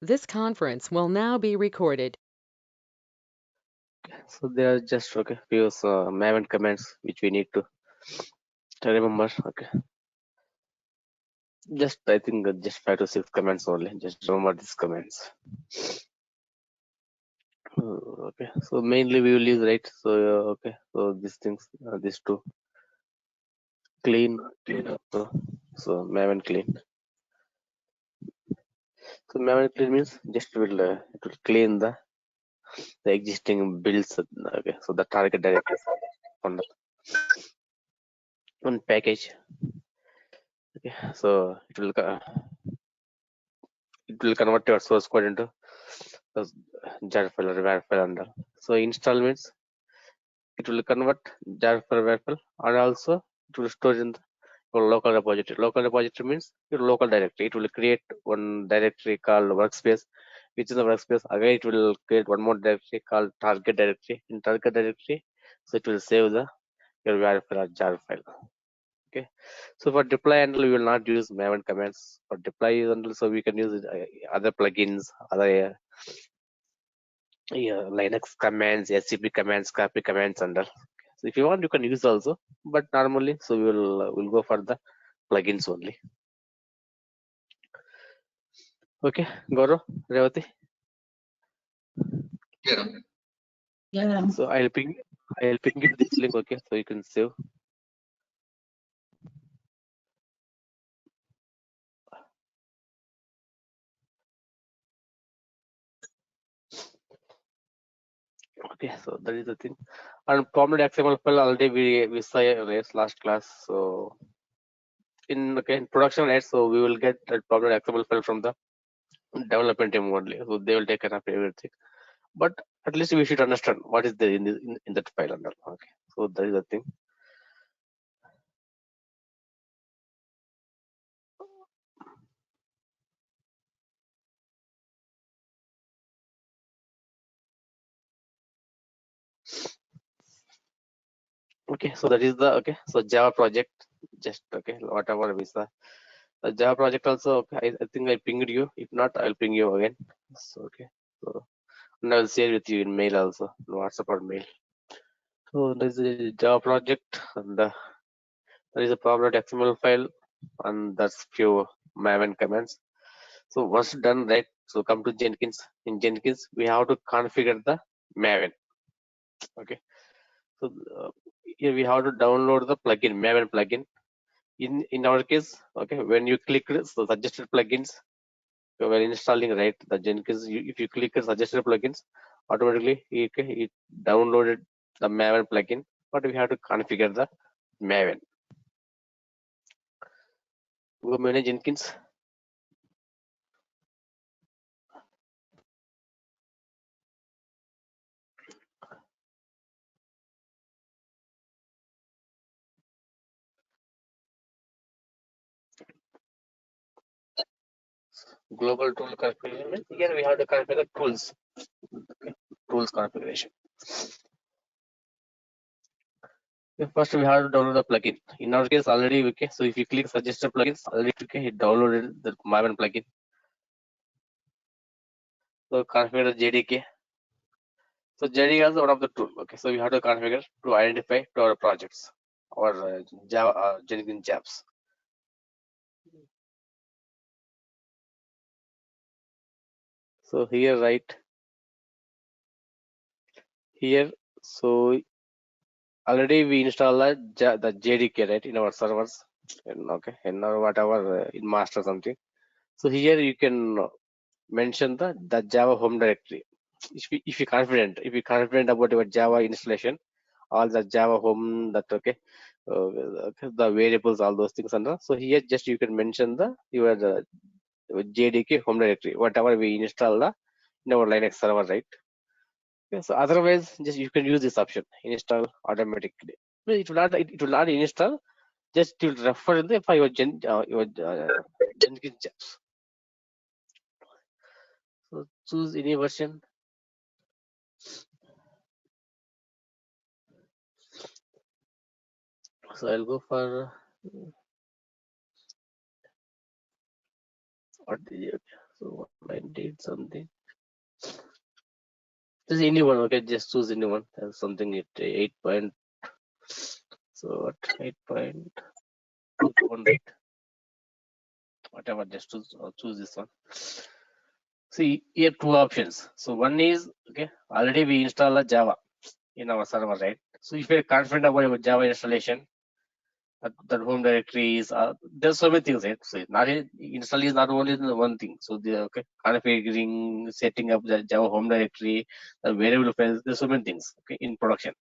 This conference will now be recorded. So there are just few Maven commands which we need to remember. Okay, just I think just 5 to 6 commands only. Just remember these commands. Okay, so mainly we will use, right? So okay, so these things, these two, clean. So Maven clean. So Maven clean means just it will clean the existing builds. Okay, so the target directory on the one package. Okay, so it will convert your source code into a jar file or var file and all. So install means it will convert jar file var file, and also it will store in your local repository. Local repository means your local directory. It will create one directory called workspace. Which is the workspace, again it will create one more directory called target directory. In target directory, so it will save the your var file or jar file. Okay, so for deploy handle we will not use Maven commands. For deploy handle, so we can use other plugins, other Linux commands, SCP commands, copy commands, and all. So if you want, you can use also, but normally, so we'll go for the plugins only. Okay, Gaurav, Revati. Yeah. So I'll ping you this link. Okay, so you can save. Okay, so that is the thing. And permanent XML file already we saw last class. So in production, right? So we will get that permanent XML file from the development team only. So they will take care of everything. But at least we should understand what is there in that file and all. Okay, so that is the thing. Okay, so that is the so Java project. Just whatever we saw. The Java project also, I think I pinged you. If not, I'll ping you again. So so and I'll share with you in mail also, in WhatsApp or mail. So there's a Java project, and there is a problem XML file, and that's few Maven commands. So once done, right? So come to Jenkins. In Jenkins, we have to configure the Maven. Okay. So here we have to download the plugin, Maven plugin. In our case, okay, when you click the suggested plugins, when installing, right, the Jenkins, if you click the suggested plugins, automatically it downloaded the Maven plugin, but we have to configure the Maven. Go manage Jenkins. Global tool configuration. Here we have to configure tools. Okay. Tools configuration. First, we have to download the plugin. In our case, already so if you click suggested plugins, already it downloaded the Maven plugin. So configure JDK. So JDK is one of the tool. Okay, so we have to configure to identify to our projects or Java Jenkins jobs. So here, right here, so already we install the JDK, right, in our servers, and in our whatever in master something. So here you can mention the Java home directory. If you're confident about your Java installation, all the Java home, that the variables, all those things, and so here just you can mention your JDK home directory, whatever we install in our Linux server, right? Okay, so otherwise, just you can use this option, install automatically. It will not install. Just to refer the for your Jenkins jobs. So choose any version. So I'll go for what the so 190. 8 something. Just anyone, okay, just choose anyone. Something at 8 point. So what 8 point 200, whatever, just choose this one. See here two options. So one is okay, already we install a Java in our server, right? So if you're confident about your Java installation, the home directories, there's so many things, right? So not install is not only the one thing. So the okay, configuring, setting up the Java home directory, the variable files, there's so many things okay in production.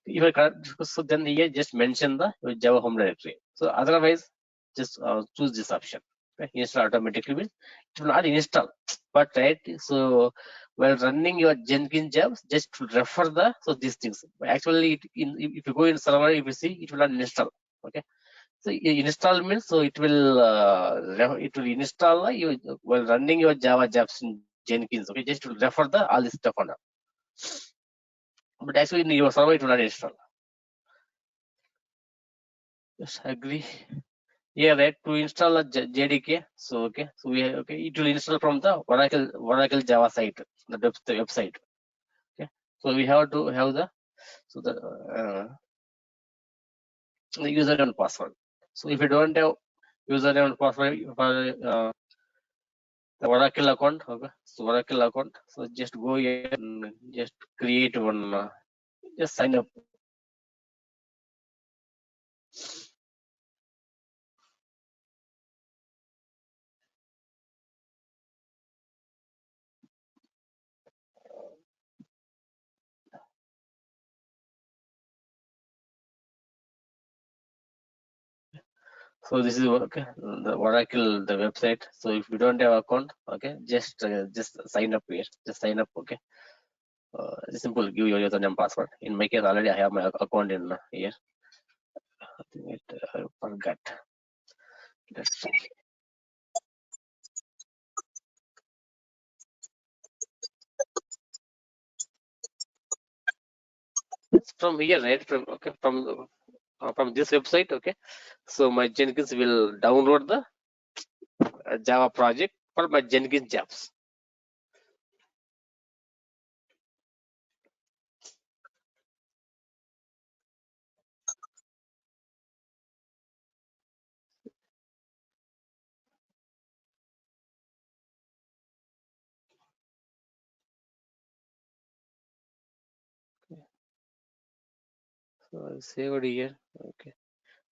If I can't, so then here just mention the Java home directory. So otherwise, just choose this option. Okay? Install automatically means it will not install, but right. So while running your Jenkins jobs, just to refer the these things. Actually, if you go in server, if you see, it will not install. Okay. So install means it will install you while running your Java jobs in Jenkins. Okay, just to refer the all this stuff on that. But actually in your server it will not install. Just agree. Yeah, right. To install a JDK. So okay, so we okay, it will install from the Oracle Java site, the website. Okay, so we have to have the username and password. So if you don't have username and password for the Oracle account, okay, so Oracle account. So just go here and just create one. Just sign up. So this is okay, the Oracle, the website. So if you don't have account, okay, just sign up here. Just sign up, okay. Simple. Give your username and password. In my case, already I have my account in here. I think I forgot. Let's see. It's from here, right? From okay, from this website, okay. So my Jenkins will download the Java project for my Jenkins jobs. So I saved here. Okay.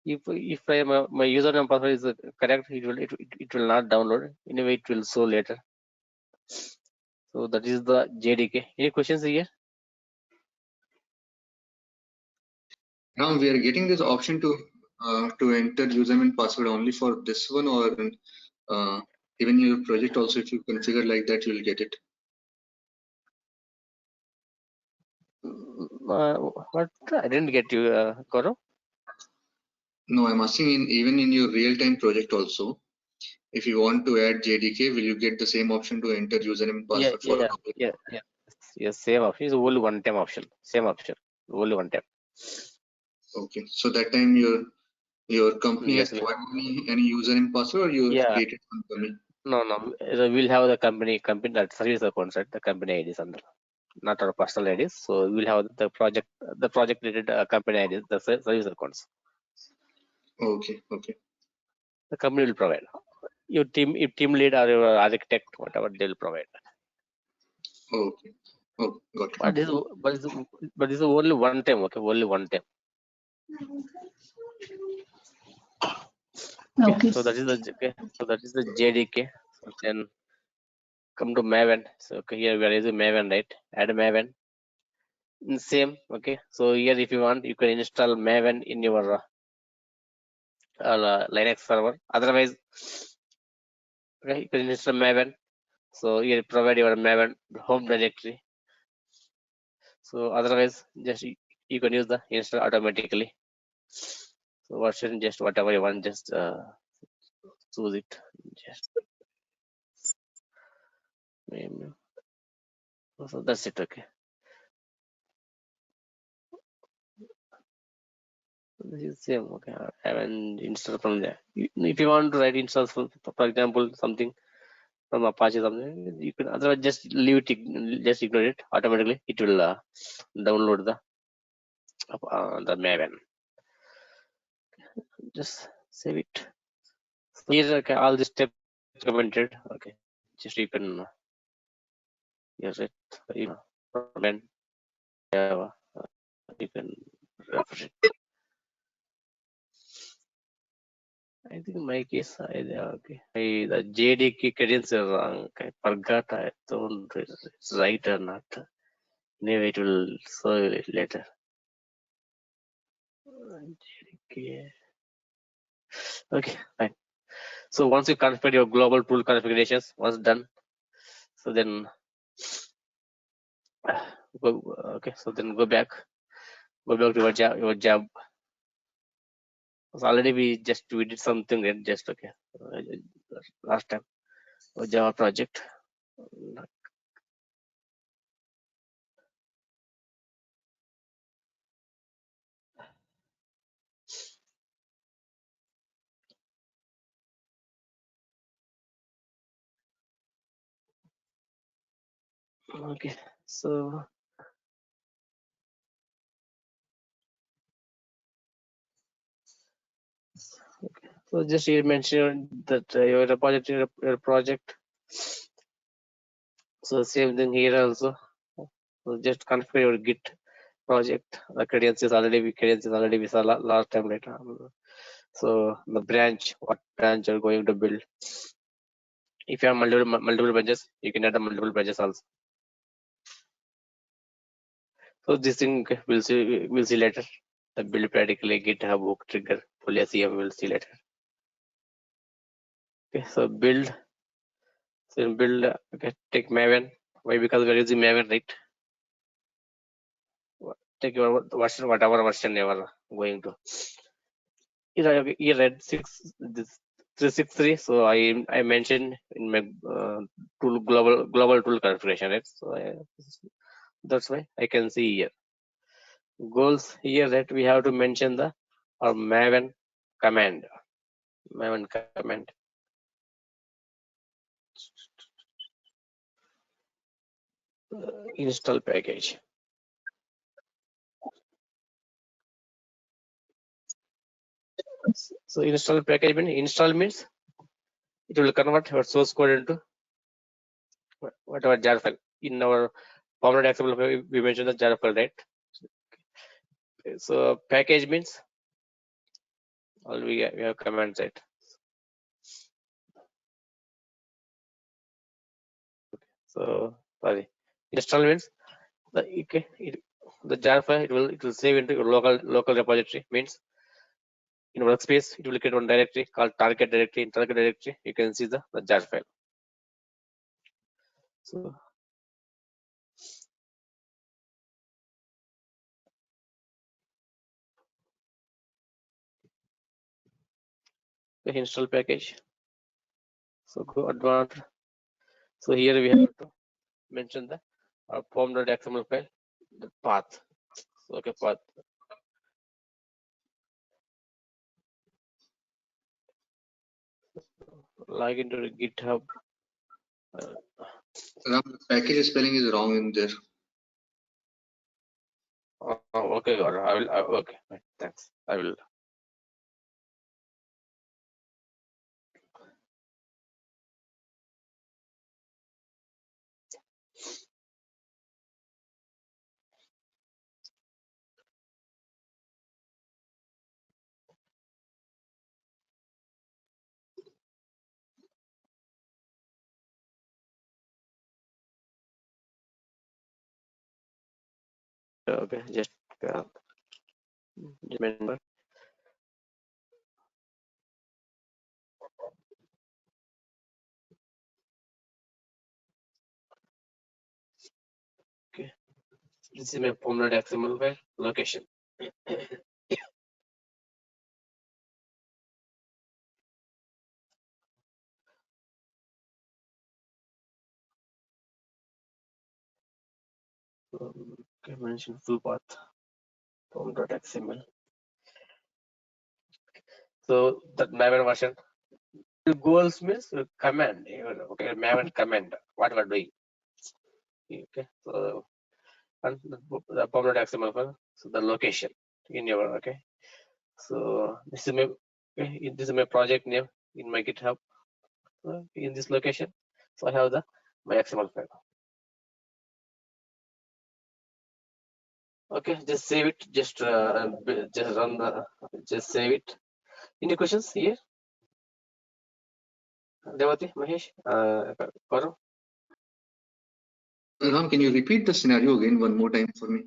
If my username and password is correct, it will not download. Anyway, it will show later. So that is the JDK. Any questions here? Now we are getting this option to enter username and password only for this one, or even your project also. If you configure like that, you will get it. What? I didn't get you, Gaurav. No, I'm asking even in your real-time project also. If you want to add JDK, will you get the same option to enter username and password for? Yes, same option. It's only one-time option. Same option. Only one time. Okay, so that time your company has provided any username and password, or you created one for me? No. We'll have the company that service accounts, right? The company IDs under, not our personal IDs. So we'll have the project related company IDs, the service accounts. Okay. The company will provide. Your team lead or your architect, whatever, they'll provide. Okay. Oh, got it. But this is only one time. Okay, only one time. Okay. So that is the JDK. So then come to Maven. So okay, here we are using Maven, right? Add Maven. Same. Okay. So here, if you want, you can install Maven in your Linux server. Otherwise, okay, you can install Maven. So here provide your Maven home directory. So otherwise, just you can use the install automatically. So version, just whatever you want, just choose it. Just so that's it. Okay. This is same. Okay. I haven't installed from there. If you want to write installs, for example, something, from Apache something, you can otherwise just leave it, just ignore it. Automatically, it will download the Maven. Just save it. So here, okay, all the steps commented. Okay, just you can use it. Then you can refresh it. I think in my case, the JDK credentials are wrong. I forgot. I don't know it's right or not. Maybe it will show it later. JDK. Okay, fine. So once you configure your global tool configurations, once done, so then okay, so then go back to your job. So already we did something and just okay last time Java project. Okay, so so just you mentioned that your project. So same thing here also. So just configure your Git project. The credentials already we saw last time, right? So the branch, what branch you're going to build. If you have multiple branches, you can add the multiple branches also. So this thing we'll see later. The build practically GitHub hook trigger full SEM we'll see later. Okay, so build. So build. Okay, take Maven. Why? Because we're using Maven, right? Take your version, whatever version you are going to. You read 363. So I mentioned in my tool global tool configuration, right? So that's why I can see here goals here that we have to mention the Maven command. Maven command. Install package. So install package means it will convert your source code into whatever jar file. In our permanent example, we mentioned the jar file, right? So package means all we have commands, right? So sorry, install means the jar file it will save into your local repository. Means in workspace it will create one directory called target directory. In target directory you can see the jar file. So the install package. So go advanced. So here we have to mention the form.xml file, the path. So okay, path. Log into the GitHub. Ram, the package spelling is wrong in there. Okay, got it. I will. Okay, thanks. I will. Okay, just remember. Okay, this is my form.xml file location. Okay, mention full path form.xml. So that Maven version The goals means command. Okay, Maven command. What we are doing. Okay, so and the permanent XML file. So the location in your okay. So this is my okay, this is my project name in my GitHub in this location. So I have the my XML file. Okay, just save it. Just run the. Just save it. Any questions here? Devati, Mahesh, Gaurav? Ram, can you repeat the scenario again one more time for me?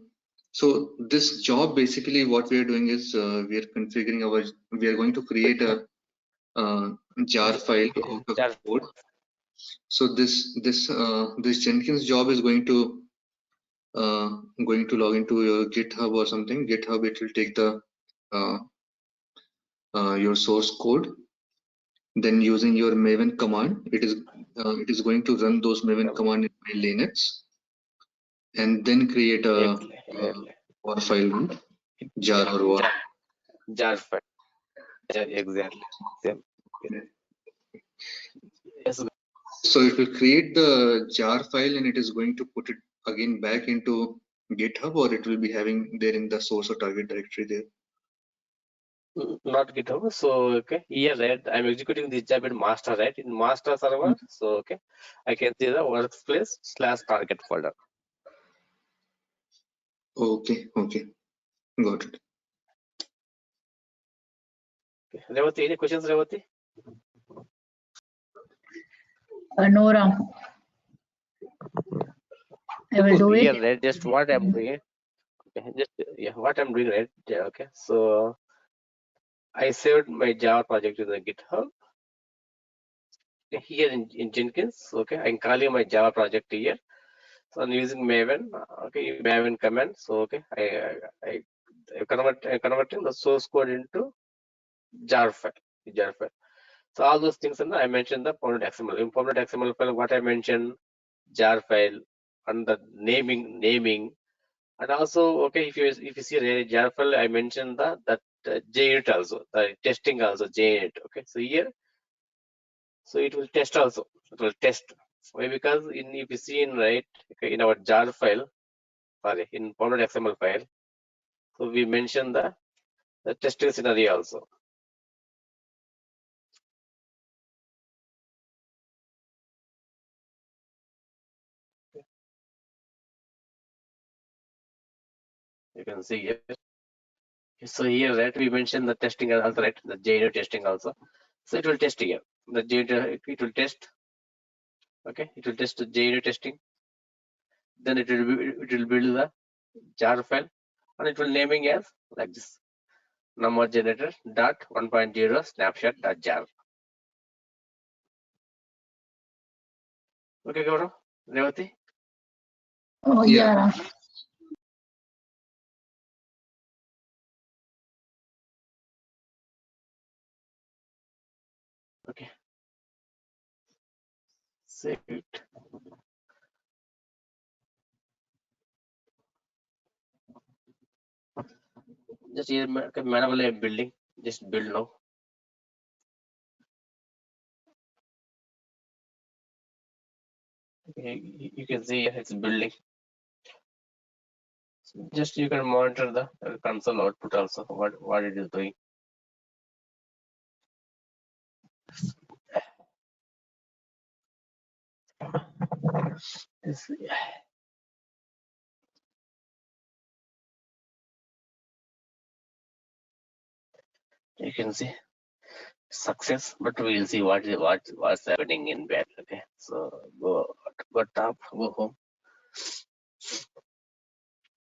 So this job, basically what we are doing is we are configuring we are going to create a jar file out of Jar. code. So this Jenkins job is going to log into your GitHub or something. GitHub, it will take the your source code. Then using your Maven command, it is going to run those Maven command in my Linux, and then create a war file, jar or war. Jar file. Exactly. Same. Yes. So it will create the jar file and it is going to put it again back into GitHub, or it will be having there in the source or target directory there. Not GitHub. So okay, here right, I'm executing this job in master, right? In master server. So okay, I can see the workspace / target folder. Okay, got it. Okay. Revati, any questions, Revati? No, Ram. I will do Here, it. right? Just what I'm doing. Okay, just what I'm doing, right? Yeah, okay, so I saved my Java project in the GitHub. Here in Jenkins, okay, I'm calling my Java project here. So I'm using Maven, okay, Maven command. So okay, I'm converting the source code into jar file. So all those things, and I mentioned the permanent XML. In permanent XML file, what I mentioned, jar file, and the naming, and also okay, if you see a jar file, I mentioned that JUnit also, the testing also JUnit. Okay, so here, so it will test also. It will test. Why? Because if you see in right, okay, in our jar file, sorry, in permanent XML file, so we mentioned the testing scenario also. You can see here. So here, right, we mentioned the testing also, right? The JUnit testing also. So it will test here. The JUnit, it will test. Okay, it will test the JUnit testing. Then it will build the jar file, and it will naming as like this: number generator dot 1.0 snapshot dot jar. Okay, Gaurav, Revati. Oh, Yeah. yeah, Ram. Okay. Save it. Just here, manually I'm building. Just build now. Okay, you can see here it's building. So just you can monitor the console output also, what it is doing. This, you can see success, but we'll see what's happening in bed. Okay, so go top, go home.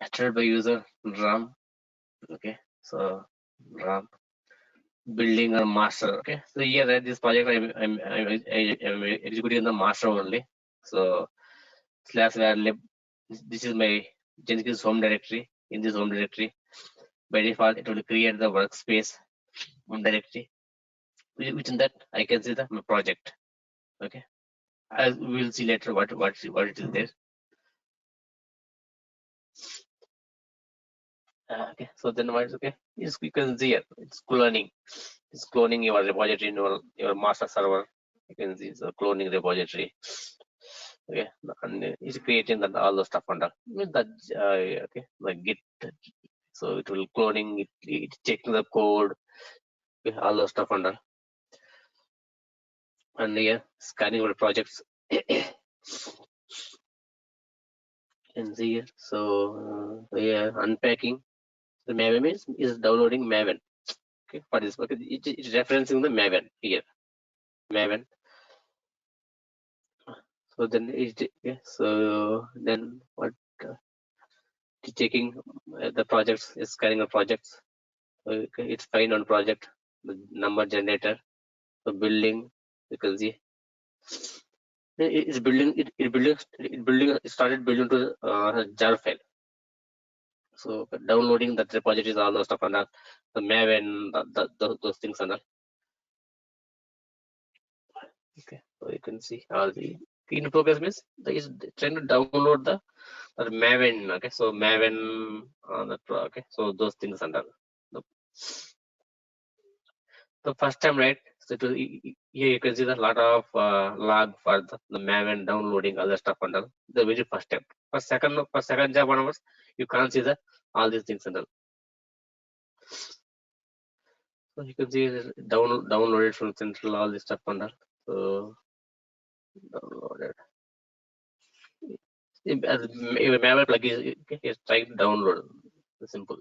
Started by user RAM. Okay, so RAM building a master. Okay, so here at this project I'm executing the master only. So /var this is my Jenkins home directory. In this home directory, by default it will create the workspace home directory. Within that I can see my project. Okay, as we will see later what it is there. Okay, so then what is okay? Is you can see it. It's cloning. It's cloning your repository in your master server. You can see it's a cloning repository. Okay, and it's creating that all the stuff under with that okay, like Git. So it will cloning it, checking the code, okay, all the stuff under, and yeah, scanning your projects. And see here. So yeah, unpacking the Maven is downloading Maven. Okay, for this, okay, it's referencing the Maven here. Maven. So then okay, so then what? Checking the projects, is scanning the projects. Okay, it's fine on project. The number generator, the building. You can see it's building. It started building to jar file. So downloading that repositories, all those stuff and the Maven, those things and all. Okay, so you can see all the in progress means is trying to download the Maven. Okay, so Maven on the okay, so those things under the first time, right? So here you can see the lot of log for the Maven downloading other stuff under the very first step. For second job onwards, you can't see the all these things under. So you can see downloaded from central all this stuff under. So downloaded. As Maven plugin is trying to download. Simple.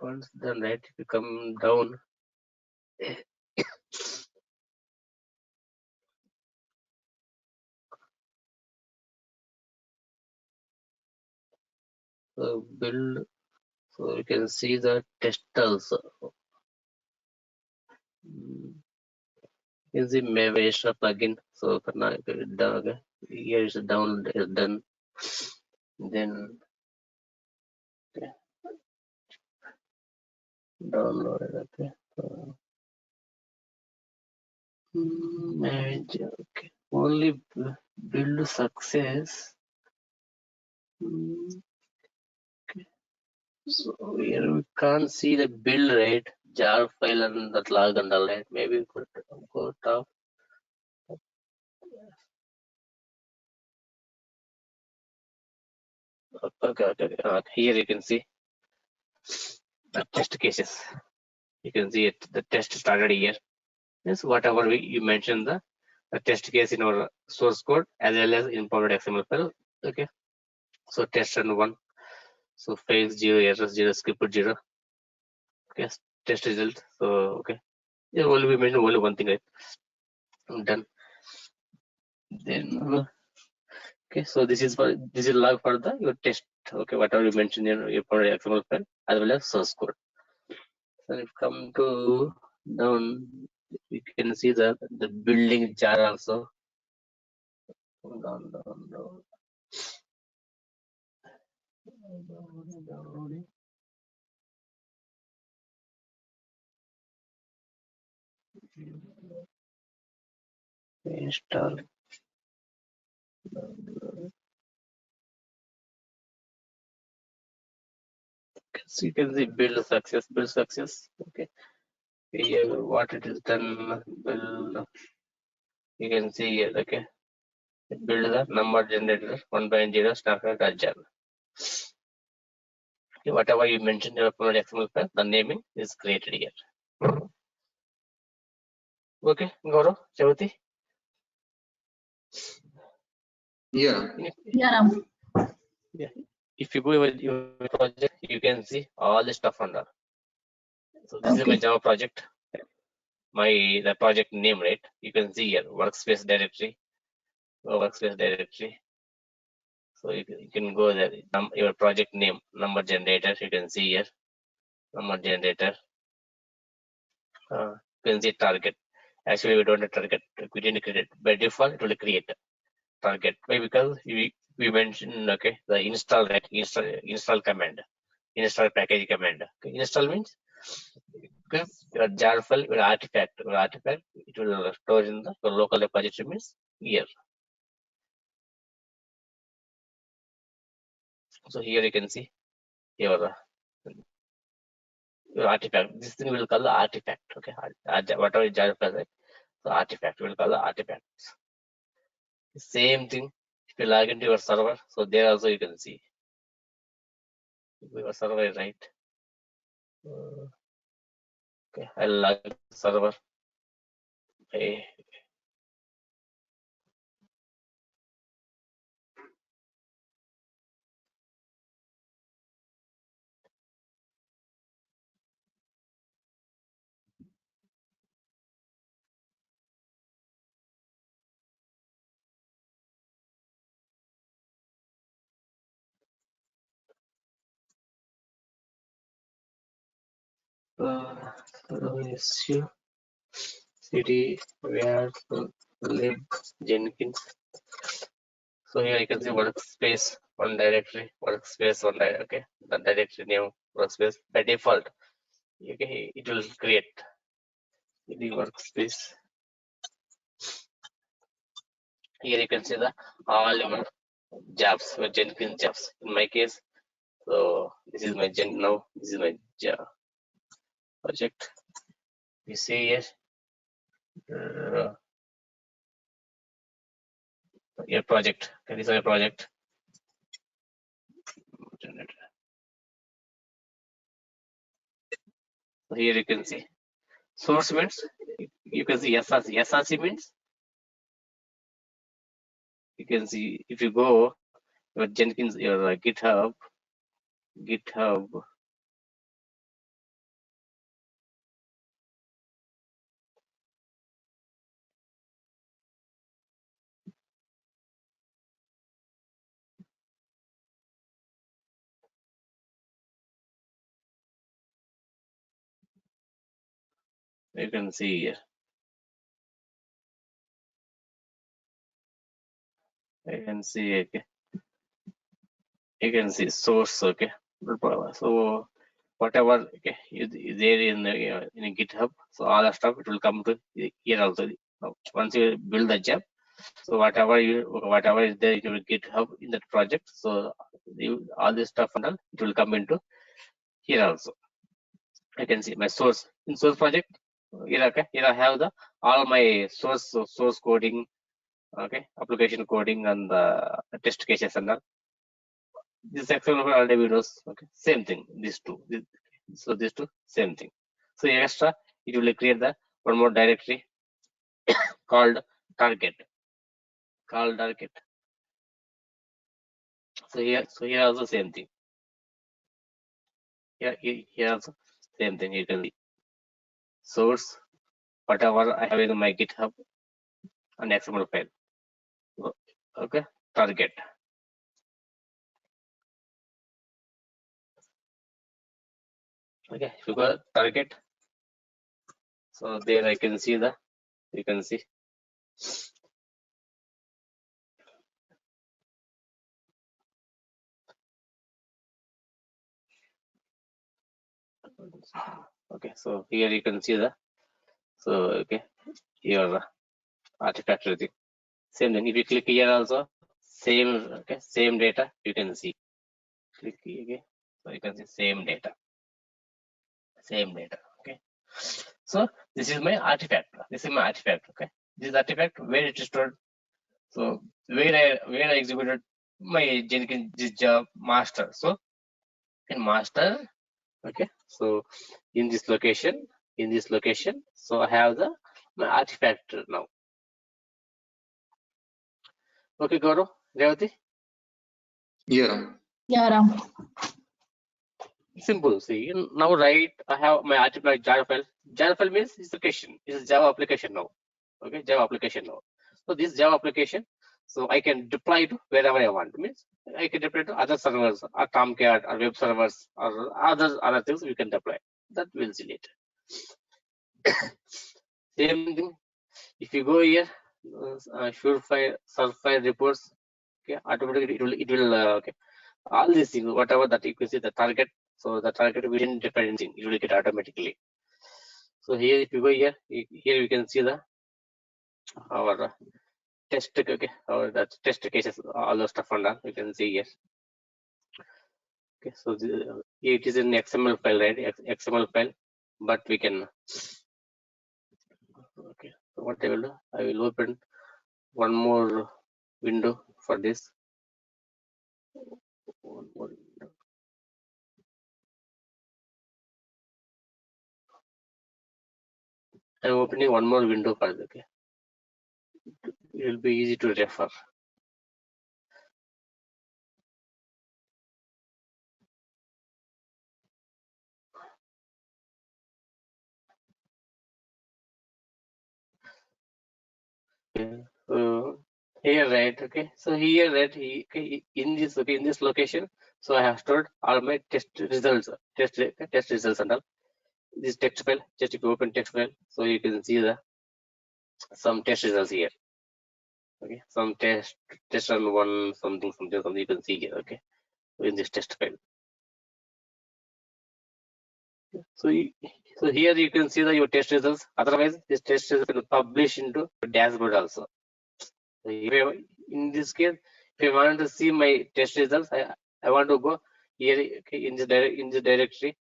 Once done, right? If you come down, so build. So you can see the test also. You can see Maven extra plugin. So for now, okay, here is down is done. Then okay, download it. Okay. So, manage. Okay. Only build success. Okay. So here we can't see the build rate, jar file and that log and all that. Maybe we could go top. Okay. Here you can see the test cases. You can see it. The test started here. Yes, whatever you mentioned the test case in our source code as well as in Power XML file. Okay. So test run 1. So fails 0, errors 0, script 0. Okay. Test result. So okay. Yeah, only we mentioned only one thing, right? Done. Then okay. So this is log for the your test. Okay, whatever you mentioned in your Power XML file as well as source code. So if come to down, we can see the building jar also. Down. Downloading. Install. So you can see build success. Okay. Here what it is done. Build. You can see here. Okay. Build the number generator 1.0 snapshot jar. Okay, whatever you mentioned in your XML file, the naming is created here. Okay, Gaurav, Chavati. Yeah. Yeah. Yeah. If you go your project, you can see all the stuff under. So this is my Java project. The project name, right? You can see here workspace directory. So you can go there. Your project name, number generator. You can see here number generator. You can see target. Actually, we don't have target. We didn't create it. By default, it will create target. Why? Because we mentioned okay the install, right? Install command, install package command. Okay. Install means because your jar file, your artifact, it will store in the local repository means here. So here you can see your artifact. This thing will call the artifact. Okay, whatever is Java project, so artifact will call the artifacts. Same thing. If you log into your server, so there also you can see your server, right? Okay, I'll log into the server. Okay. Issue cd where lib Jenkins. So here you can see workspace one directory, workspace one directory. Okay, the directory name workspace by default. Okay, it will create the workspace. Here you can see the all your jobs, your Jenkins jobs. In my case, so this is my now. This is my Java project. You see here. Your project. Okay, this is your project. So here you can see source means you can see SRC. SRC means you can see if you go your Jenkins, your GitHub, you can see here. You can see okay. You can see source. Okay. So whatever okay is there in GitHub, so all the stuff it will come to here also. Once you build the job, so whatever is there in your GitHub in that project, so all this stuff and all it will come into here also. I can see my source in source project. Here okay, here I have the all my source coding, okay, application coding and the test cases and all. This section of all the videos, okay, same thing. These two, so these two, same thing. So extra, it will create the one more directory called target. So here also same thing. Here also same thing. You can see source, whatever I have in my GitHub, and XML file. Okay, target. Okay, if you go target, so there I can see you can see. Okay, so here you can see so okay, your artifact thing. Same thing. If you click here also, same okay, same data you can see. Click here again, so you can see same data. Okay. So this is my artifact. Okay. This artifact where it is stored. So where I executed my Jenkins this job master. So in master, okay. So in this location, so I have my artifact now. Okay, Gaurav, Revati. Yeah. Yeah, Ram. Simple. See now, right? I have my artifact Java file. Java file means it's application. It's Java application now. Okay, Java application now. So this Java application, so I can deploy to wherever I want. Means I can deploy to other servers, or Tomcat, or web servers, or other things we can deploy. That we'll see later. Same thing. If you go here, surefire reports. Okay, automatically it will okay. All these things, whatever that you can see the target. So the target within different thing, it will get automatically. So here, if you go here you can see our test, okay, our that test cases, all the stuff and all you can see here. Okay, so it is an XML file, right? XML file, but we can. Okay, so what I will do, I will open one more window for this. One more window. I'm opening one more window for it. Okay, it will be easy to refer. Okay, so here, right? Okay, so here, right? Okay, in this, okay, in this location, so I have stored all my test results, test results and all. This text file, just if you open text file, so you can see some test results here. Okay, some test run one something you can see here. Okay, in this test file. So here you can see your test results. Otherwise, this test results will publish into dashboard also. So in this case, if I want to see my test results, I want to go here, okay, in this directory.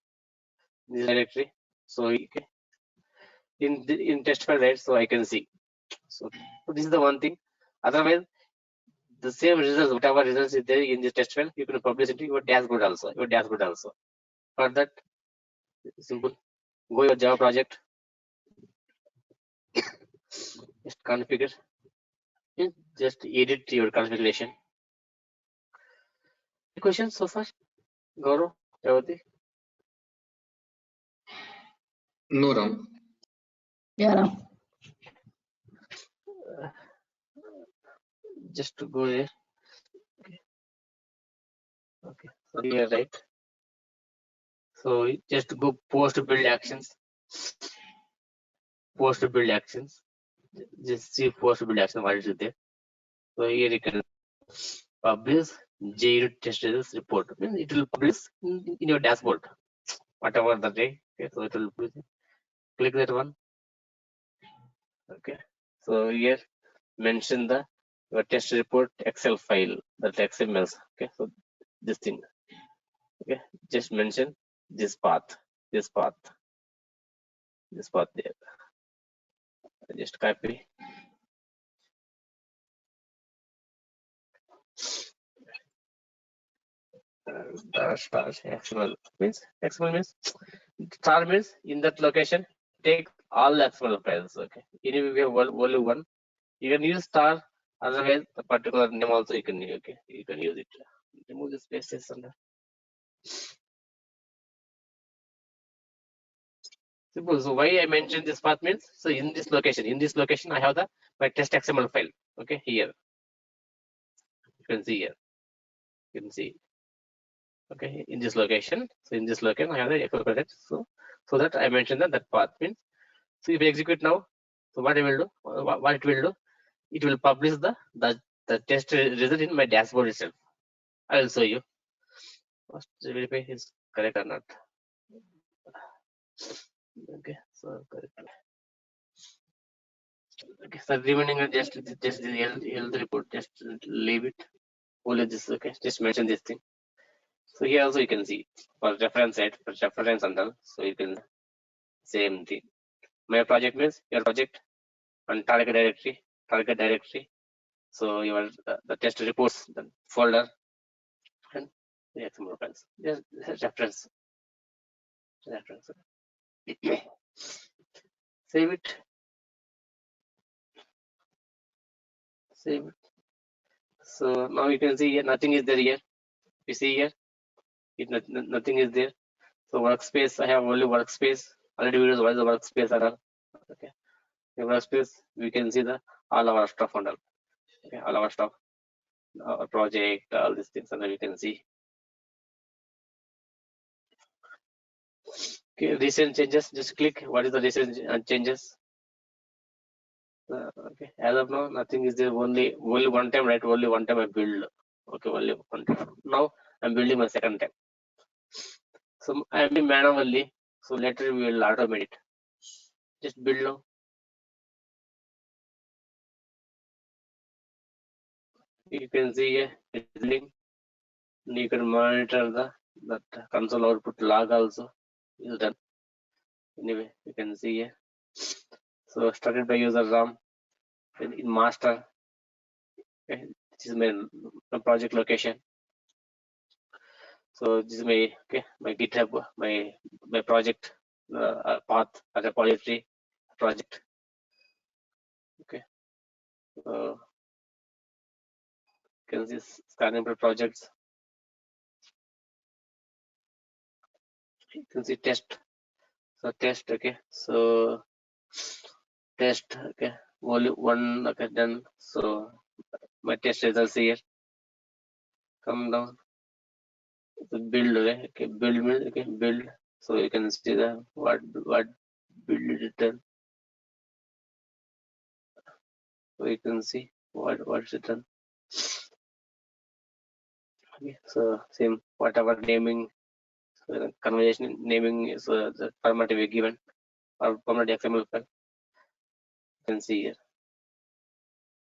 So okay, in test file, right? So I can see. So this is the one thing. Otherwise, the same results, whatever results is there in this test file, you can publish into your dashboard also. For that, simple. Go your Java project, just configure, just edit your configuration. Any questions so far, Gaurav, Javati? No, Ram. Yeah, Ram. Just to go there. Okay, so here, right? So just go post build actions. Post build actions. Just see post build action, what is there. So here you can publish JUnit test results report. It will publish in your dashboard, whatever the day. Okay, so it will click that one. Okay, so here mention your test report Excel file, that XML. Okay, so this thing. Okay, just mention this path there. Just copy. Star XML means star means in that location take all XML files. Okay, anyway we have only one. You can use star, otherwise the particular name also you can use. Okay, you can use it. Remove the spaces and simple. So why I mentioned this path means, so in this location I have my test XML file. Okay, here you can see here. You can see. Okay, in this location. So in this location I have the XML project. So that I mentioned that path means. So if I execute now, so what I will do, what it will do, it will publish the test result in my dashboard itself. I will show you. First verify is correct or not. Okay, so correct. Okay, so remaining just the health report, just leave it. Only this. Okay, just mention this thing. So here also you can see for reference set, for reference and all. So you can same thing. My project means your project and target directory. So your the test reports, the folder and the XML files. Just reference. Save it. So now you can see here nothing is there here. You see here, nothing is there. So workspace, I have only workspace. Already videos what is the workspace and all. Okay, the workspace we can see all our stuff and all. Okay, all our stuff, our project, all these things, and then we can see. Okay, recent changes. Just click. What is the recent changes? Okay, as of now, nothing is there. Only one time, right? Only one time I build. Okay, only one time. Now I'm building my second time. So I'm doing manually. So later we will automate it. Just build now. You can see here building. You can monitor that console output log also is done. Anyway, you can see here. So started by user RAM, then in master. Okay, this is my project location. So this is my my GitHub, my project path or repository project. Okay, you can see scanning projects. You can see test. So test. Okay, so test. Okay, volume 1. Okay, done. So my test results here. Come down. The build. Okay, build. Okay, build. So you can see the what build it done. So you can see what's it done. Okay, so same whatever naming, conversation naming is the format we given or format XML file. You can see here.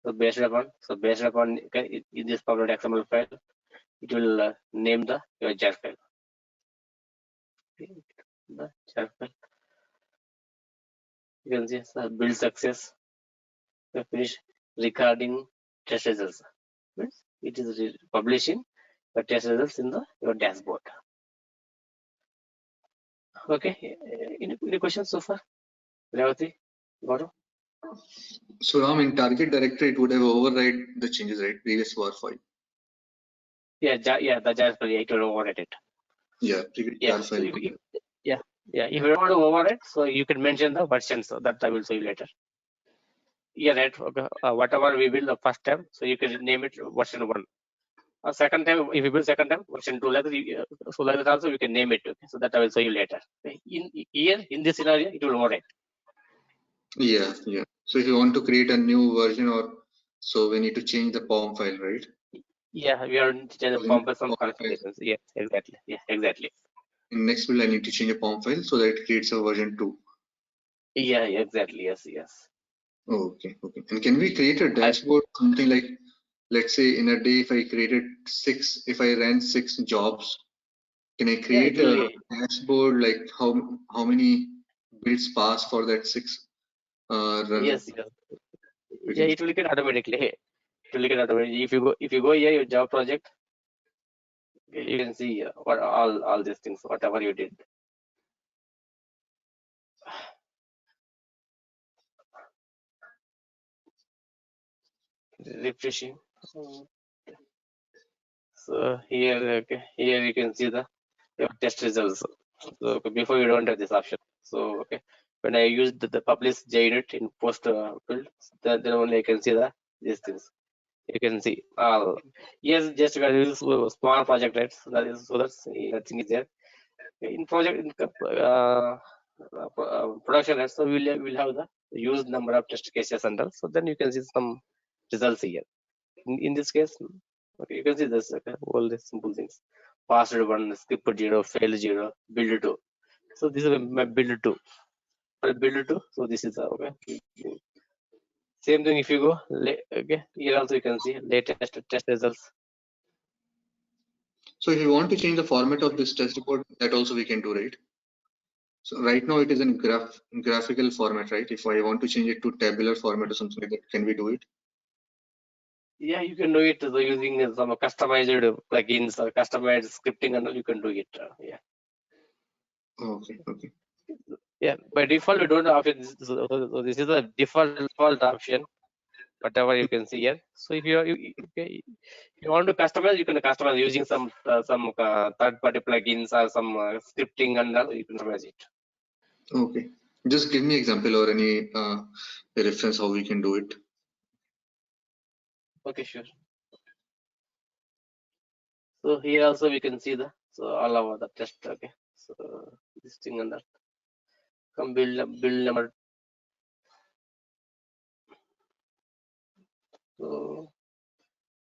So based upon okay, in this format XML file, it will name your jar file. Okay, the jar file. You can see build success. We finish recording test results. Means it is publishing the test results in your dashboard. Okay, any questions so far? Revati, Gaurav? So Ram, in target directory, it would have override the changes, right? Previous war file. Yeah, the jar file, it will override it. Yeah, Yeah, so if you want to override, so you can mention the version, so that I will show you later. Yeah, right. Okay. Whatever we build the first time, so you can name it version 1. Second time, if you build second time, version 2, like that, so like that also we can name it. Okay, so that I will show you later. In this scenario, it will override. Yeah. So if you want to create a new version, or so we need to change the POM file, right? Yeah, we are changing the POM file from configurations. Yeah, exactly. Yeah, exactly. In next build, I need to change a POM file so that it creates a version 2. Yeah, exactly. Yes. Okay. And can we create a dashboard, something like, let's say in a day, if I ran 6 jobs, can I create a dashboard like how many builds pass for that 6 run? Yes. Yeah, it will get automatically. If you go here, your Java project, you can see what all these things, whatever you did. Refreshing. So here you can see your test results. So before you don't have this option. So when I used the publish JUnit in post build, then only I can see these things. You can see yes, just we are using small project, right? So that's nothing is there. In project production, right? So we'll have the use number of test cases and all. So then you can see some results here. In this case, okay, you can see this all the simple things. Passed 1, skipped 0, failed 0, build 2. So this is my build 2. Build 2. So this is okay. Same thing if you go okay, here also you can see latest test results. So if you want to change the format of this test report, that also we can do, right? So right now it is in graphical format, right? If I want to change it to tabular format or something like that, can we do it? Yeah, you can do it using some customized plugins or customized scripting, and all you can do it. Yeah. Okay. Yeah, by default we don't have option. So this is the default option. Whatever you can see here. So if you want to customize, you can customize using some third-party plugins or some scripting, and all, you can customize it. Okay. Just give me example or any reference how we can do it. Okay, sure. So here also we can see all over the test. Okay, so this thing and that. Come build number. So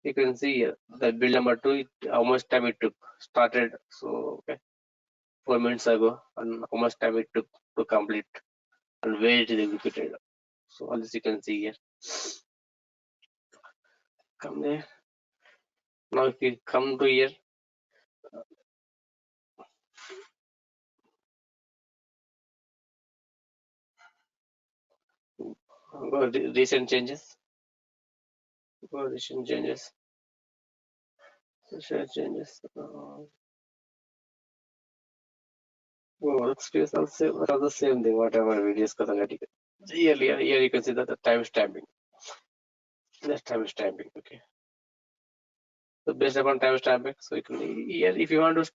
you can see here the build number 2. How much time it took started. So 4 minutes ago, and how much time it took to complete, and where it is executed. So all this you can see here. Come there. Now if you come to here, Recent changes. Recent changes. Recent changes. Workspace also the same thing. Whatever we discussed already. Here you can see that the time stamping. That's time stamping. Okay. So based upon time stamping, so you can here if you want to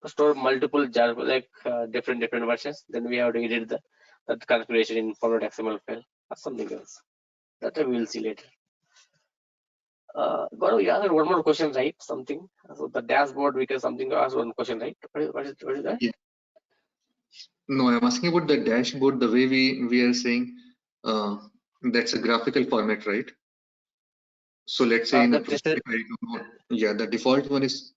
store multiple jar like different versions, then we have to edit that configuration in format XML file or something else. That we will see later. Gaurav, you asked one more question, right? Something. So the dashboard, we can something ask one question, right? What is that? Yeah. No, I'm asking about the dashboard. The way we are saying that's a graphical format, right? So let's say in a project, yeah, the default one is.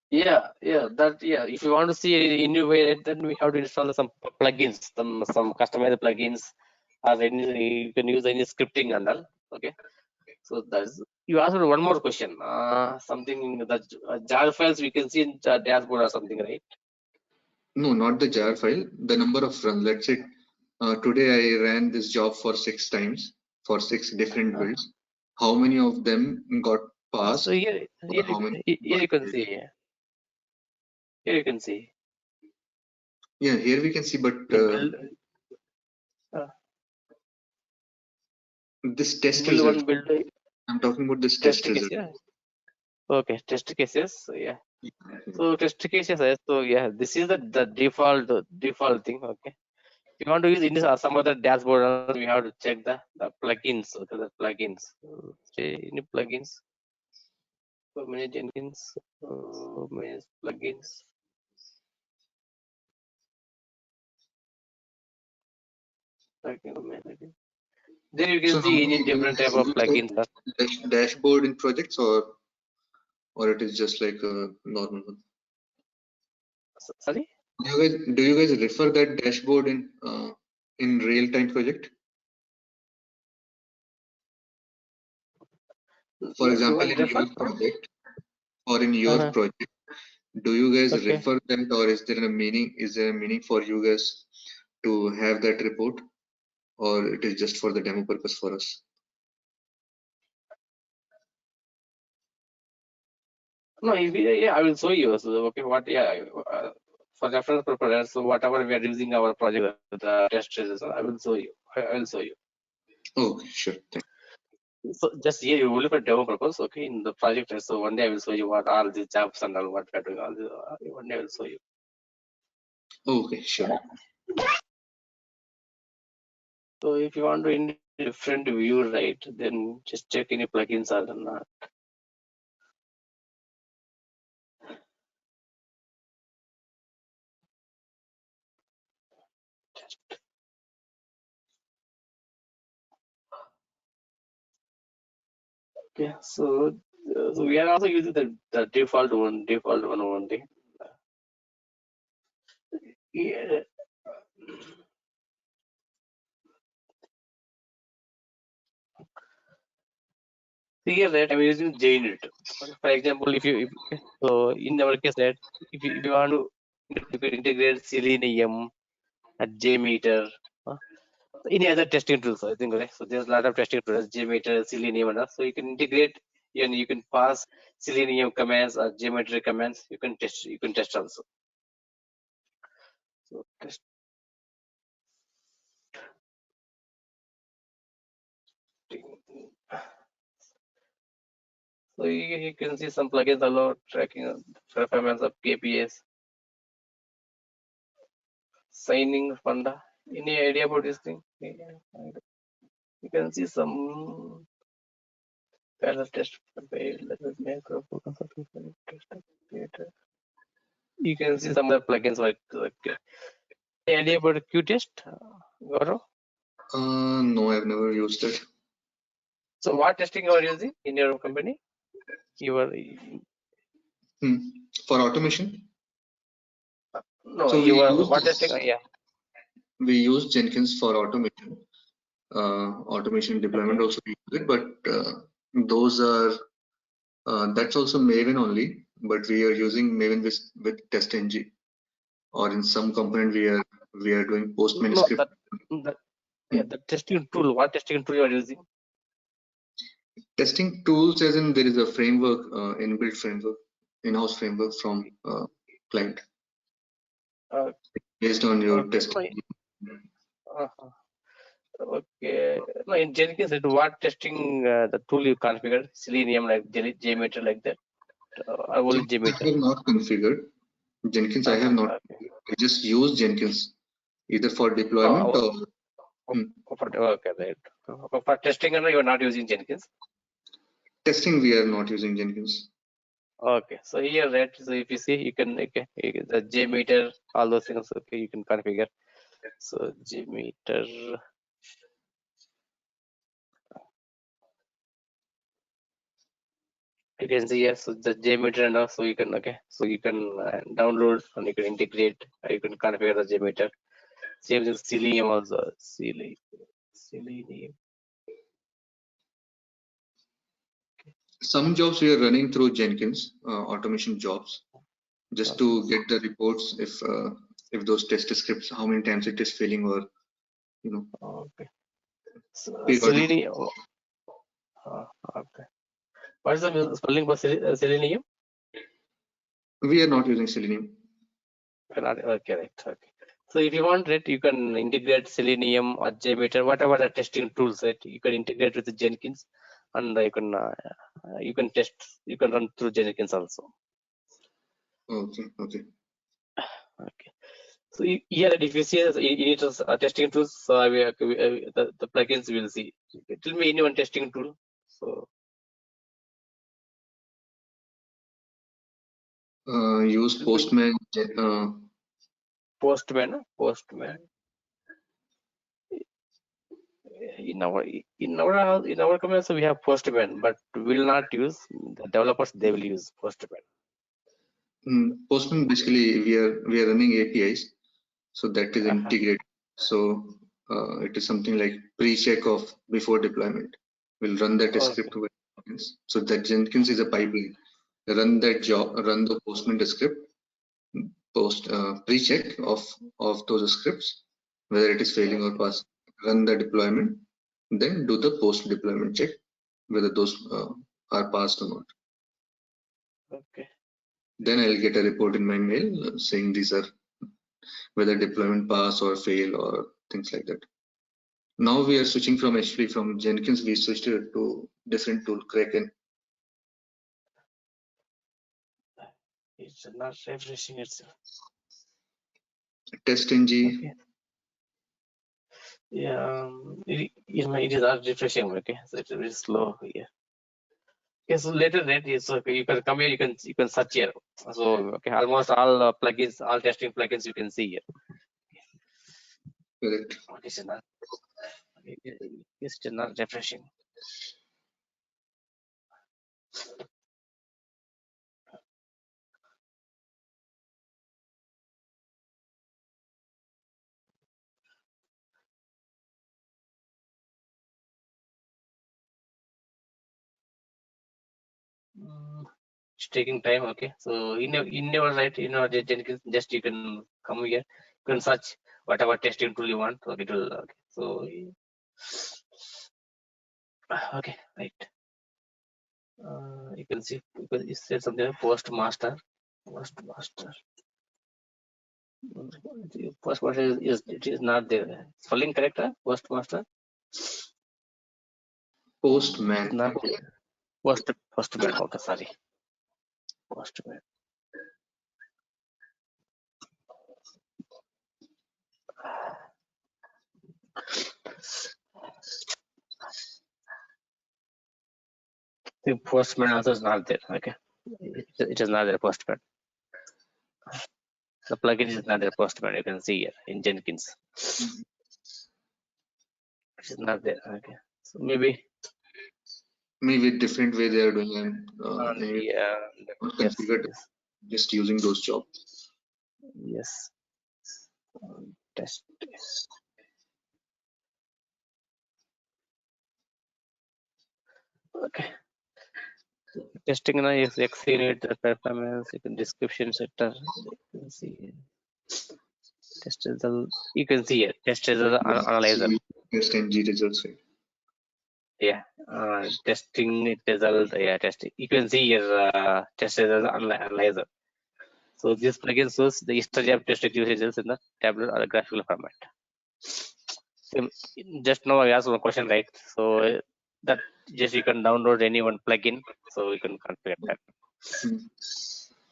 Yeah. If you want to see it in your way, then we have to install some plugins, some customized plugins, or you can use any scripting and all. Okay. So that's you asked one more question. Something that jar files we can see in dashboard or something, right? No, not the jar file. The number of runs. Let's say today I ran this job for 6 times for 6 different builds. How many of them got passed? So here you can see. Here you can see. Yeah, here we can see, but this test result. I'm talking about this test result. Yeah. Okay, test cases. So yeah. So test cases. So yeah, this is the default thing. Okay. If you want to use in this or some other dashboard, we have to check the plugins. Okay, the plugins. Okay, any plugins? So many Jenkins. So many plugins. Then you can see any different type of plugins. Dashboard in projects or it is just like a normal one? Sorry? Do you guys refer that dashboard in real-time project? For example, in your project or in your project, do you guys refer that, or is there a meaning? Is there a meaning for you guys to have that report, or it is just for the demo purpose for us? No, yeah, I will show you. So, okay, what? Yeah, for reference purposes. So whatever we are using our project, the test results, I will show you. I will show you. Oh, sure. Thank you. So just here you will for demo purpose. Okay, in the project. So one day I will show you what all these jobs and all what we are doing. All this, one day I will show you. Okay, sure. So if you want to in different view, right, then just check any plugins are not. Okay, so we are also using the default one only. Yeah. Here, right, I'm using JUnit. For example, so in our case, that if you want to integrate Selenium at JMeter, any other testing tools, I think, right? So there's a lot of testing tools, JMeter, Selenium, and so you can integrate and you can pass Selenium commands or geometry commands. You can test also. So test. So you can see some plugins allow tracking performance of KPIs. Signing Funda. Any idea about this thing? You can see some test. You can see some other plugins like any idea about Qtest, Gaurav? No, I've never used it. So what testing you are using in your company? You are for automation? No, so what testing? Yeah. We use Jenkins for automation. Automation deployment also we use it, but those are that's also Maven only, but we are using Maven with TestNG, or in some component we are doing Postman script. Yeah, the testing tool. What testing tool you are using? Testing tools, as in there is a framework, inbuilt framework, in-house framework from client Uh, based on your okay. testing. Okay. No, in Jenkins, what testing the tool you configured? Selenium, like JMeter, like that, or only Jenkins I JMeter? have not configured. Jenkins I have not. Okay. I just use Jenkins either for deployment Oh, or okay, right. For testing, you are not using Jenkins. testing. We are not using Jenkins. Okay, so here, right? So if you see, you can the JMeter, all those things. Okay, you can configure. So JMeter. You can see here, so the JMeter and also you can so you can download and you can integrate. You can configure the JMeter. Same thing, Selenium also. Selenium. Some jobs we are running through Jenkins, automation jobs, just to get the reports if those test scripts, how many times it is failing, or Okay. So periodic. Selenium. Okay. What is the spelling for Selenium? We are not using Selenium. Okay, right. Okay. So if you want it, you can integrate Selenium or JMeter, whatever the testing tools that you can integrate with the Jenkins, and you can test. You can run through Jenkins also. Okay. Okay. Okay. So here, if you see you need testing tools, so the plugins will see. Tell me any one testing tool. So Use Postman. Postman. In our company also we have Postman, but we will not use. The developers, they will use Postman. Postman, basically we are running APIs, so that is integrated. So it is something like pre-check of before deployment. We'll run that script with Jenkins. So that Jenkins is a pipeline. Run that job, run the Postman script, pre-check of those scripts, whether it is failing or pass. Run the deployment, then do the post deployment check whether those are passed or not. Okay. Then I'll get a report in my mail saying these are whether deployment pass or fail or things like that. Now we are switching from actually from Jenkins, we switched it to different tool, Kraken. It's not refreshing itself. TestNG. Okay. Yeah, it is not refreshing. Okay, so it's very slow here. Okay, so later that is okay. You can come here. You can search here. So okay, almost all plugins, all testing plugins you can see here. Correct. It's not refreshing. It's taking time. Okay, so in your right, Jenkins, just you can come here. You can search whatever testing tool you want. Okay, it will. Okay, so okay, right. You can see because it said something like postmaster. Postmaster it is not there. Spelling correct? Postmaster. Postman. Not there. Postman. Okay, sorry. Postman. The Postman also is not there. Okay, it is not there. Postman. The plugin is not there. Postman. You can see here in Jenkins. It is not there. Okay, so maybe Different way they are doing, and yeah, yes, configured just using those jobs. yes. Test. Okay. Testing now is exceeded the performance. You can description sector. You can see. Test result. You can see it. Test result analyzer. Test ng results, right? Yeah. Testing result. Yeah, testing. You can see your test result analyzer. So this plugin shows the history of test results in the tabular or the graphical format. So just now I asked one question, right? So that just you can download any one plugin, so you can configure that.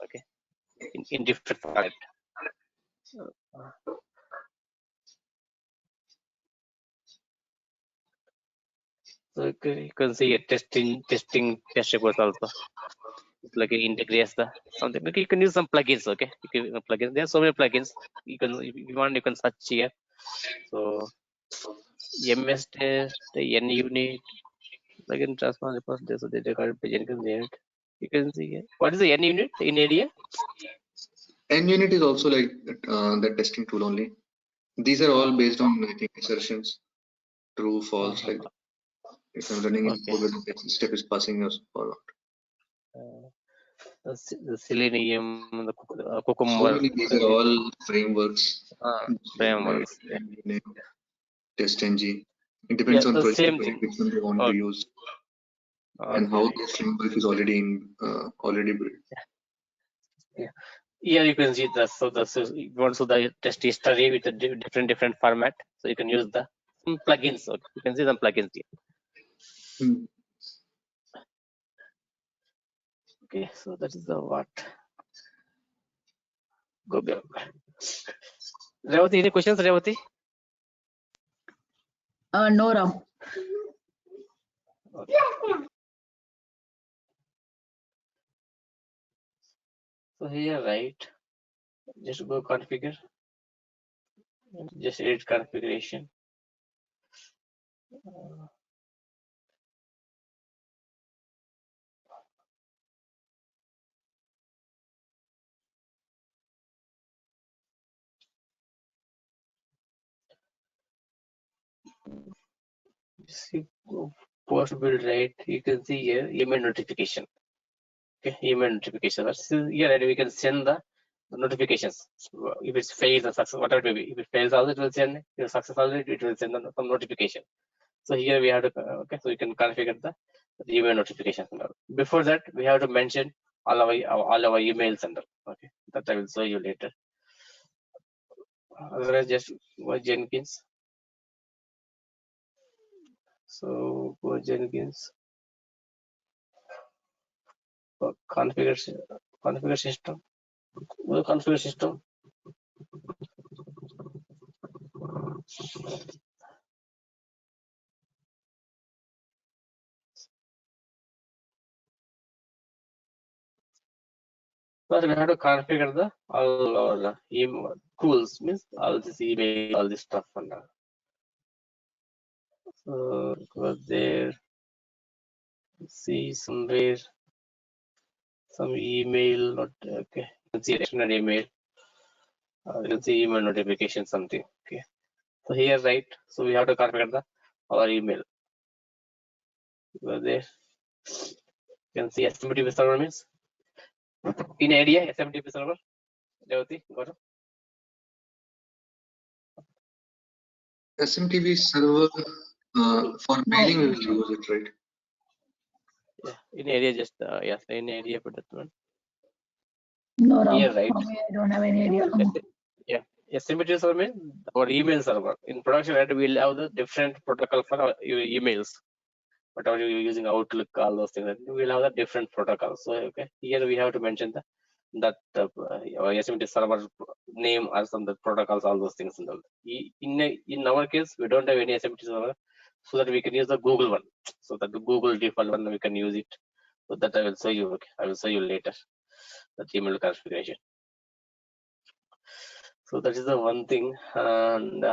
Okay, in different format. So you can see a testing test reports also. It's like it integrates the something. Okay, you can use some plugins. Okay, you can plugins. There are so many plugins. You can, if you want, you can search here. So MS test, N unit, plugin transform reports. So they record Jenkins unit. You can see here. What is the N unit in area? NUnit is also like the testing tool only. These are all based on, I think, assertions, true, false. Like if I'm running in code, whether the step is passing or not. The Selenium, the So Cucumber. many, these are all frameworks. Frameworks. Test ng. It depends on the project, same like thing. which one they want to use, and how this framework is already built. Yeah. Here you can see the you want to the test history with a different format, so you can use the plugins. So you can see some plugins here. Okay, so that is the what. Go back. Revati, any questions, Revati? No, Ram. Okay. So here, right, just go configure, just edit configuration. See, post build, right, you can see here email notification. Okay, email notification. Here we can send the notifications. If it fails or success, whatever it may be. If it fails also, it will send. If it's successful, it will send some notification. So here we have to, okay, so you can configure the email notification. Before that, we have to mention all our emails and all. Okay, that I will show you later. Otherwise, just go Jenkins. So go Jenkins. Configure system. Go configure system. First, we have to configure the all our email tools, means all this email, all this stuff and all. So go there, see somewhere some email, not okay. You can see external email. You can see email notification something. Okay. So here, right. So we have to configure our email. Go there. You can see SMTP server means in area SMTP server. Revati, got it? SMTP server for mailing, we will use it, right? Yeah, in area just yes, in area, but that one. No, Ram. Here, right. I don't have any idea. Yeah, SMTP server means our email server. In production, right, we'll have the different protocol for our emails. Whatever you're using Outlook, all those things, we'll have the different protocols. So okay, here we have to mention that SMTP server name or some the protocols, all those things. In our case, we don't have any SMTP server, so that we can use the Google one. So that the Google default one, we can use it. So that I will show you. Okay, I will show you later. The email configuration. So that is the one thing, and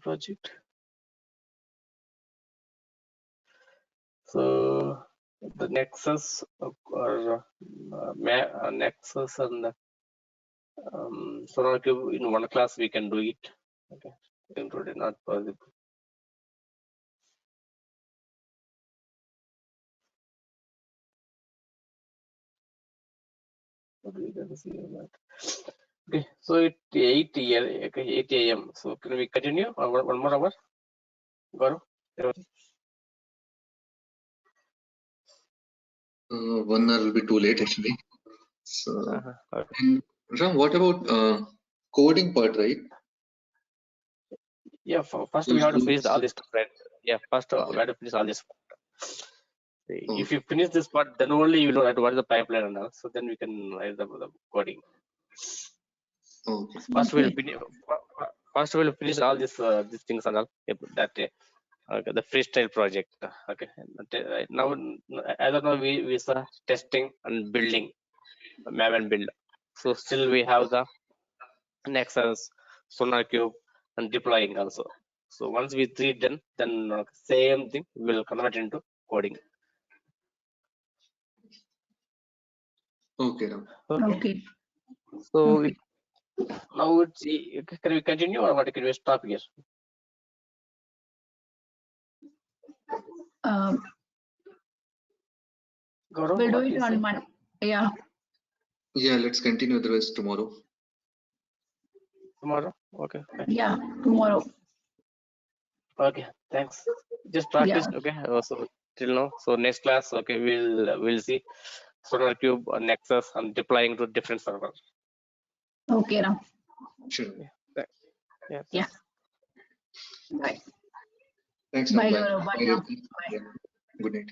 project. So the Nexus or Nexus and SonarQube in one class we can do it. Okay, included not possible. Okay, so it 8 here, okay, 8 a.m. So can we continue or one more hour? Gaurav? 1 hour will be too late actually. So, Okay. and Ram, what about coding part, right? Yeah, first So we have to you- finish all this stuff, right? Yeah, first we have to finish all this. If you finish this part, then only you know what is the pipeline and all. So then we can write the coding. Okay. First Okay. we'll finish all these things and all. That okay, the freestyle project. Okay, right now as of now we saw testing and building Maven build. So still we have the Nexus, Sonar Cube, and deploying also. So once we three done, then same thing will convert into coding. Okay, Ram. Okay. So Okay. now can we continue or what? Can we stop here? Gaurav, We'll do what it you say? on Monday. Yeah. Yeah, let's continue the rest tomorrow. Tomorrow? Okay. Fine. Yeah. Tomorrow. Okay. Thanks. Just Yeah. practice. Okay. So till now. So next class. Okay. We'll see Sonar Cube, Nexus, and deploying to different servers. Okay, Ram. Sure. Yeah. Yeah. Yeah. Thanks. Bye. Thanks, Ram. Bye, Bye. Gaurav. Bye, Bye, Ram. Revati. Bye. Yeah. Good night.